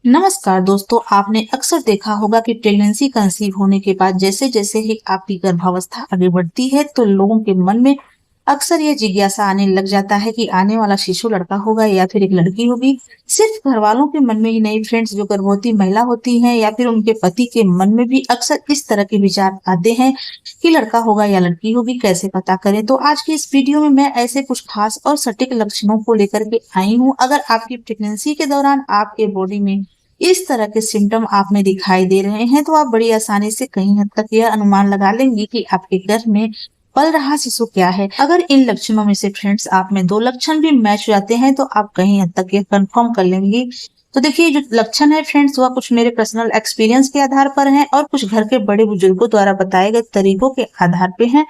नमस्कार दोस्तों, आपने अक्सर देखा होगा कि प्रेगनेंसी कंसीव होने के बाद जैसे जैसे ही आपकी गर्भावस्था आगे बढ़ती है तो लोगों के मन में अक्सर ये जिज्ञासा आने लग जाता है कि आने वाला शिशु लड़का होगा या फिर एक लड़की होगी। सिर्फ घर वालों के मन में ही नहीं फ्रेंड्स, जो गर्भवती महिला होती हैं या फिर उनके पति के मन में भी अक्सर इस तरह के विचार आते हैं कि लड़का होगा या लड़की होगी, कैसे पता करें। तो आज की इस वीडियो में मैं ऐसे कुछ खास और सटीक लक्षणों को लेकर के आई हूँ। अगर आपकी प्रेगनेंसी के दौरान आपके बॉडी में इस तरह के सिम्टम आप में दिखाई दे रहे हैं तो आप बड़ी आसानी से कहीं हद तक यह अनुमान लगा लेंगे कि आपके गर्भ में पल रहा शिशु क्या है। अगर इन लक्षणों में से फ्रेंड्स आप में दो लक्षण भी मैच हो जाते हैं तो आप कहीं हद तक यह कंफर्म कर लेंगे। तो देखिए, जो लक्षण है फ्रेंड्स वह कुछ मेरे पर्सनल एक्सपीरियंस के आधार पर हैं और कुछ घर के बड़े बुजुर्गों द्वारा बताए गए तरीकों के आधार पे हैं।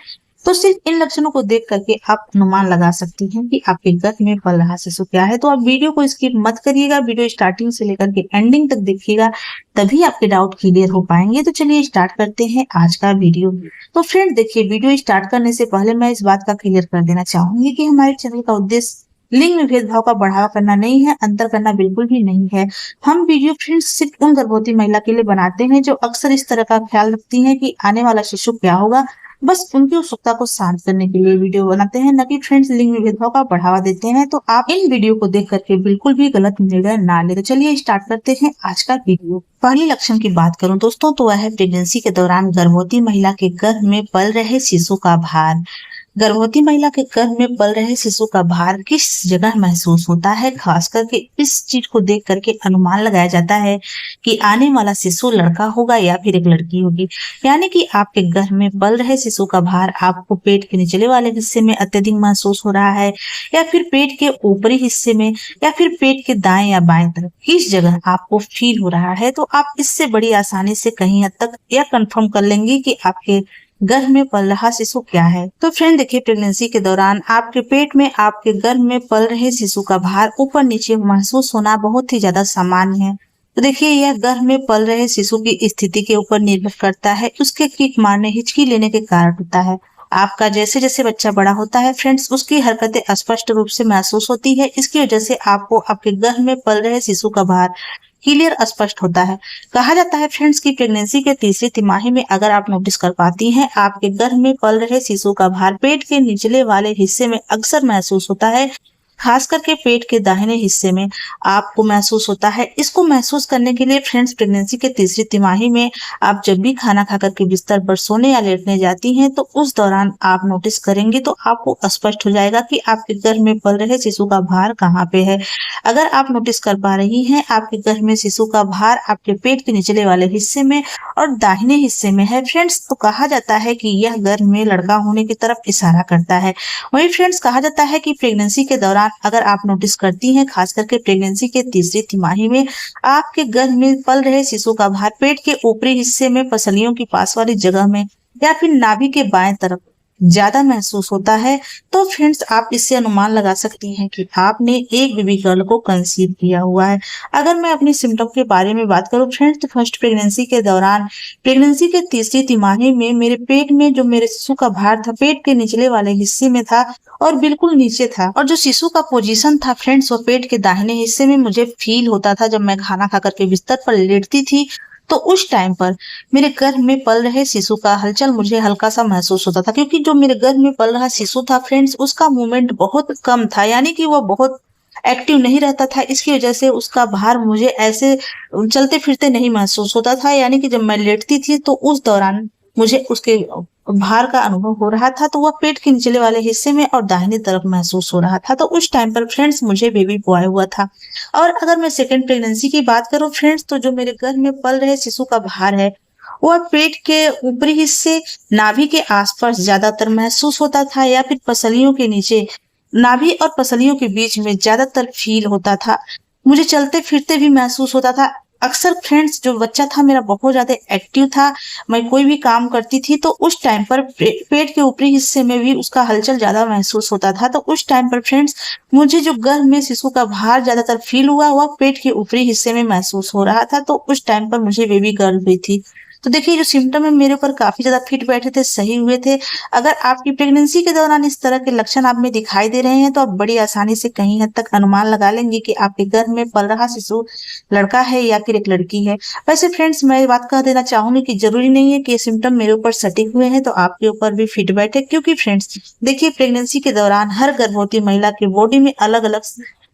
तो सिर्फ इन लक्षणों को देख करके आप अनुमान लगा सकती हैं कि आपके गर्भ में पल रहा शिशु क्या है। तो आप वीडियो को स्किप मत करिएगा, वीडियो स्टार्टिंग से लेकर के एंडिंग तक देखिएगा, तभी आपके डाउट क्लियर हो पाएंगे। तो चलिए स्टार्ट करते हैं आज का वीडियो। तो फ्रेंड देखिए, वीडियो स्टार्ट करने से पहले मैं इस बात का क्लियर कर देना चाहूंगी कि हमारे चैनल का उद्देश्य लिंग में भेदभाव का बढ़ावा करना नहीं है, अंतर करना बिल्कुल भी नहीं है। हम वीडियो फ्रेंड्स सिर्फ उन गर्भवती महिला के लिए बनाते हैं जो अक्सर इस तरह का ख्याल रखती हैं कि आने वाला शिशु क्या होगा। बस उनकी उत्सुकता को शांत करने के लिए वीडियो बनाते हैं, न कि फ्रेंड्स लिंग में भेदभाव का बढ़ावा देते हैं। तो आप इन वीडियो को देख करके बिल्कुल भी गलत निर्णय ना ले। तो चलिए स्टार्ट करते हैं आज का वीडियो। पहले लक्षण की बात करूं दोस्तों तो वह है प्रेगनेंसी के दौरान गर्भवती महिला के गर्भ में पल रहे शिशु का भार। गर्भवती महिला के गर्भ में पल रहे शिशु का भार किस जगह महसूस होता है, खास करके इस चीज को देख करके अनुमान लगाया जाता है कि आने वाला शिशु लड़का होगा या फिर एक लड़की होगी। यानी कि आपके गर्भ में पल रहे शिशु का भार आपको पेट के निचले वाले हिस्से में अत्यधिक महसूस हो रहा है या फिर पेट के ऊपरी हिस्से में या फिर पेट के दाएं या बाएं तरफ किस जगह आपको फील हो रहा है, तो आप इससे बड़ी आसानी से कहीं हद तक यह कंफर्म कर लेंगे कि आपके गर्भ में पल रहा शिशु क्या है। तो फ्रेंड देखिए, प्रेगनेंसी के दौरान आपके पेट में आपके गर्भ में पल रहे शिशु का भार ऊपर नीचे महसूस होना बहुत ही ज्यादा सामान्य है। तो देखिए, यह गर्भ में पल रहे शिशु की स्थिति के ऊपर निर्भर करता है, उसके किक मारने हिचकी लेने के कारण होता है। आपका जैसे जैसे बच्चा बड़ा होता है फ्रेंड्स, उसकी हरकतें स्पष्ट रूप से महसूस होती है। इसकी वजह से आपको आपके गर्भ में पल रहे शिशु का भार क्लियर स्पष्ट होता है। कहा जाता है फ्रेंड्स की प्रेगनेंसी के तीसरी तिमाही में अगर आप नोटिस कर पाती हैं आपके गर्भ में पल रहे शिशु का भार पेट के निचले वाले हिस्से में अक्सर महसूस होता है, खास करके पेट के दाहिने हिस्से में आपको महसूस होता है। इसको महसूस करने के लिए फ्रेंड्स प्रेगनेंसी के तीसरी तिमाही में आप जब भी खाना खाकर के बिस्तर पर सोने या लेटने जाती हैं तो उस दौरान आप नोटिस करेंगे तो आपको स्पष्ट हो जाएगा कि आपके गर्भ में पल रहे शिशु का भार कहाँ पे है। अगर आप नोटिस कर पा रही हैं आपके गर्भ में शिशु का भार आपके पेट के निचले वाले हिस्से में और दाहिने हिस्से में है फ्रेंड्स, तो कहा जाता है कि यह गर्भ में लड़का होने की तरफ इशारा करता है। वही फ्रेंड्स कहा जाता है कि प्रेगनेंसी के दौरान अगर आप नोटिस करती हैं खास करके प्रेगनेंसी के तीसरी तिमाही में आपके गर्भ में पल रहे शिशु का भार पेट के ऊपरी हिस्से में पसलियों की पास वाली जगह में या फिर नाभि के बाएं तरफ ज्यादा महसूस होता है, तो फ्रेंड्स आप इससे अनुमान लगा सकती हैं कि आपने एक बेबी गर्ल को कंसीव किया हुआ है। अगर मैं अपनी सिम्टम के बारे में बात करूं फ्रेंड्स, तो फर्स्ट प्रेगनेंसी के दौरान प्रेगनेंसी के तीसरी तिमाही में मेरे पेट में जो मेरे शिशु का भार था पेट के निचले वाले हिस्से में था और बिल्कुल नीचे था, और जो शिशु का पोजीशन था फ्रेंड्स वो पेट के दाहिने हिस्से में मुझे फील होता था। जब मैं खाना खाकर के बिस्तर पर लेटती थी तो उस टाइम पर मेरे गर्भ में पल रहे शिशु का हलचल मुझे हल्का सा महसूस होता था, क्योंकि जो मेरे गर्भ में पल रहा शिशु था फ्रेंड्स उसका मूवमेंट बहुत कम था, यानी कि वो बहुत एक्टिव नहीं रहता था। इसकी वजह से उसका भार मुझे ऐसे चलते फिरते नहीं महसूस होता था, यानी कि जब मैं लेटती थी तो उस दौरान मुझे उसके भार का अनुभव हो रहा था, तो वह पेट के निचले वाले हिस्से में और दाहिनी तरफ महसूस हो रहा था। तो उस टाइम पर फ्रेंड्स मुझे बेबी बॉय हुआ था। और अगर मैं सेकेंड प्रेगनेंसी की बात करूं फ्रेंड्स, तो जो मेरे गर्भ में पल रहे शिशु का भार है वह पेट के ऊपरी हिस्से नाभि के आसपास ज्यादातर महसूस होता था या फिर पसलियों के नीचे नाभि और पसलियों के बीच में ज्यादातर फील होता था। मुझे चलते फिरते भी महसूस होता था। अक्सर फ्रेंड्स जो बच्चा था मेरा बहुत ज्यादा एक्टिव था, मैं कोई भी काम करती थी तो उस टाइम पर पेट के ऊपरी हिस्से में भी उसका हलचल ज्यादा महसूस होता था। तो उस टाइम पर फ्रेंड्स मुझे जो गर्भ में शिशु का भार ज्यादातर फील हुआ वह पेट के ऊपरी हिस्से में महसूस हो रहा था। तो उस टाइम पर मुझे बेबी गर्ल हुई थी। तो देखिए जो सिम्टम है मेरे ऊपर काफी ज्यादा फिट बैठे थे, सही हुए थे। अगर आपकी प्रेगनेंसी के दौरान इस तरह के लक्षण आप में दिखाई दे रहे हैं तो आप बड़ी आसानी से कहीं हद तक अनुमान लगा लेंगे कि आपके गर्भ में पल रहा शिशु लड़का है या फिर एक लड़की है। वैसे फ्रेंड्स मैं ये बात कह देना चाहूंगी कि जरूरी नहीं है कि ये सिम्टम मेरे ऊपर सटीक हुए हैं तो आपके ऊपर भी फिट बैठे, क्योंकि फ्रेंड्स देखिए प्रेगनेंसी के दौरान हर गर्भवती महिला के बॉडी में अलग अलग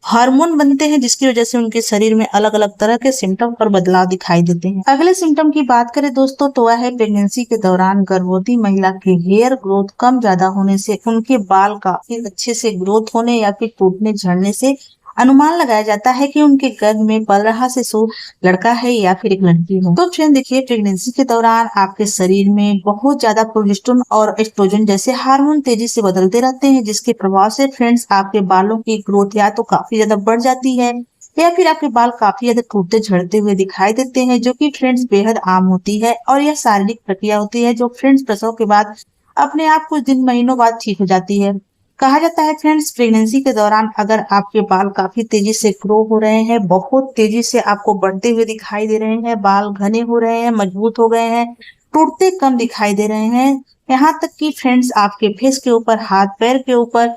हार्मोन बनते हैं, जिसकी वजह से उनके शरीर में अलग अलग तरह के सिम्टम और बदलाव दिखाई देते हैं। अगले सिम्टम की बात करें दोस्तों तो वह है प्रेगनेंसी के दौरान गर्भवती महिला के हेयर ग्रोथ कम ज्यादा होने से उनके बाल काफी अच्छे से ग्रोथ होने या फिर टूटने झड़ने से अनुमान लगाया जाता है कि उनके गर्भ में पल रहा शिशु लड़का है या फिर एक लड़की है। तो फ्रेंड देखिए प्रेगनेंसी के दौरान आपके शरीर में बहुत ज्यादा प्रोजेस्टेरोन और एस्ट्रोजन जैसे हार्मोन तेजी से बदलते रहते हैं, जिसके प्रभाव से फ्रेंड्स आपके बालों की ग्रोथ या तो काफी ज्यादा बढ़ जाती है या फिर आपके बाल काफी ज्यादा टूटते झड़ते हुए दिखाई देते हैं, जो कि फ्रेंड्स बेहद आम होती है और यह शारीरिक प्रक्रिया होती है जो फ्रेंड्स प्रसव के बाद अपने आप कुछ दिन महीनों बाद ठीक हो जाती है। कहा जाता है फ्रेंड्स प्रेगनेंसी के दौरान अगर आपके बाल काफी तेजी से ग्रो हो रहे हैं, बहुत तेजी से आपको बढ़ते हुए दिखाई दे रहे हैं, बाल घने हो रहे हैं, मजबूत हो गए हैं, टूटते कम दिखाई दे रहे हैं, यहाँ तक कि फ्रेंड्स आपके फेस के ऊपर, हाथ पैर के ऊपर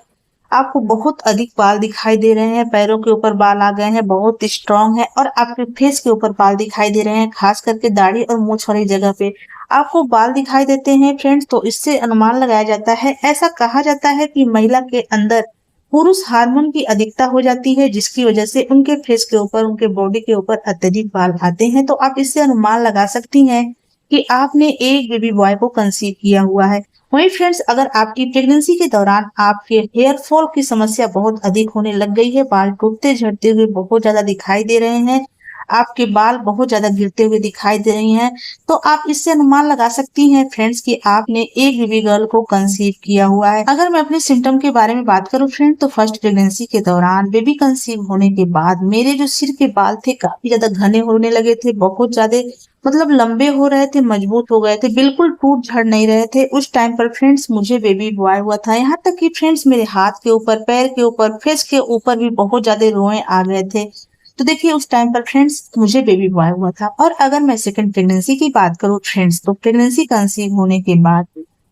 आपको बहुत अधिक बाल दिखाई दे रहे हैं, पैरों के ऊपर बाल आ गए हैं, बहुत स्ट्रांग है और आपके फेस के ऊपर बाल दिखाई दे रहे हैं, खास करके दाढ़ी और मूंछ वाली जगह पे आपको बाल दिखाई देते हैं फ्रेंड्स, तो इससे अनुमान लगाया जाता है, ऐसा कहा जाता है कि महिला के अंदर पुरुष हार्मोन की अधिकता हो जाती है, जिसकी वजह से उनके फेस के ऊपर, उनके बॉडी के ऊपर अत्यधिक बाल आते हैं। तो आप इससे अनुमान लगा सकती हैं कि आपने एक बेबी बॉय को कंसीव किया हुआ है। वहीं फ्रेंड्स अगर आपकी प्रेगनेंसी के दौरान आपके हेयर फॉल की समस्या बहुत अधिक होने लग गई है, बाल टूटते झड़ते हुए बहुत ज्यादा दिखाई दे रहे हैं, आपके बाल बहुत ज्यादा गिरते हुए दिखाई दे रही हैं, तो आप इससे अनुमान लगा सकती हैं फ्रेंड्स कि आपने एक बेबी गर्ल को कंसीव किया हुआ है। अगर मैं अपने सिम्टम के बारे में बात करूं फ्रेंड तो फर्स्ट प्रेगनेंसी के दौरान बेबी कंसीव होने के बाद मेरे जो सिर के बाल थे काफी ज्यादा घने होने लगे थे, बहुत ज्यादा मतलब लंबे हो रहे थे, मजबूत हो गए थे, बिल्कुल टूट झड़ नहीं रहे थे। उस टाइम पर फ्रेंड्स मुझे बेबी बॉय हुआ था, यहाँ तक कि फ्रेंड्स मेरे हाथ के ऊपर, पैर के ऊपर, फेस के ऊपर भी बहुत ज्यादा रोए आ गए थे। तो देखिए उस टाइम पर फ्रेंड्स मुझे बेबी बॉय हुआ था। और अगर मैं सेकंड प्रेगनेंसी की बात करूं फ्रेंड्स तो प्रेगनेंसी कंसीव होने के बाद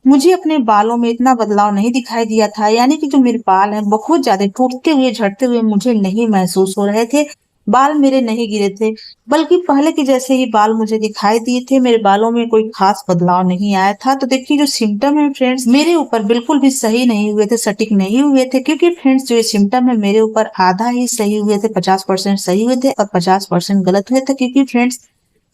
मुझे अपने बालों में इतना बदलाव नहीं दिखाई दिया था, यानी कि जो मेरे बाल हैं बहुत ज्यादा टूटते हुए झड़ते हुए मुझे नहीं महसूस हो रहे थे, बाल मेरे नहीं गिरे थे, बल्कि पहले के जैसे ही बाल मुझे दिखाई दिए थे, मेरे बालों में कोई खास बदलाव नहीं आया था। तो देखिए जो सिम्टम है फ्रेंड्स मेरे ऊपर बिल्कुल भी सही नहीं हुए थे, सटीक नहीं हुए थे, क्योंकि फ्रेंड्स जो ये सिम्टम है मेरे ऊपर आधा ही सही हुए थे, 50% सही हुए थे और 50% गलत हुए थे, क्योंकि फ्रेंड्स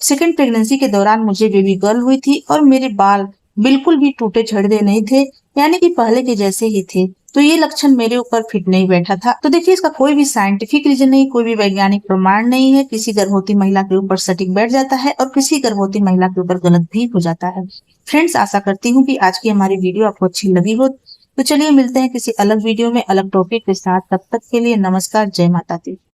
सेकेंड प्रेगनेंसी के दौरान मुझे बेबी गर्ल हुई थी और मेरे बाल बिल्कुल भी टूटे झड़े नहीं थे, यानी कि पहले के जैसे ही थे। तो ये लक्षण मेरे ऊपर फिट नहीं बैठा था। तो देखिए इसका कोई भी साइंटिफिक रीजन नहीं, कोई भी वैज्ञानिक प्रमाण नहीं है, किसी गर्भवती महिला के ऊपर सटीक बैठ जाता है और किसी गर्भवती महिला के ऊपर गलत भी हो जाता है। फ्रेंड्स आशा करती हूँ कि आज की हमारी वीडियो आपको अच्छी लगी हो। तो चलिए मिलते हैं किसी अलग वीडियो में अलग टॉपिक के साथ, तब तक के लिए नमस्कार, जय माता दी।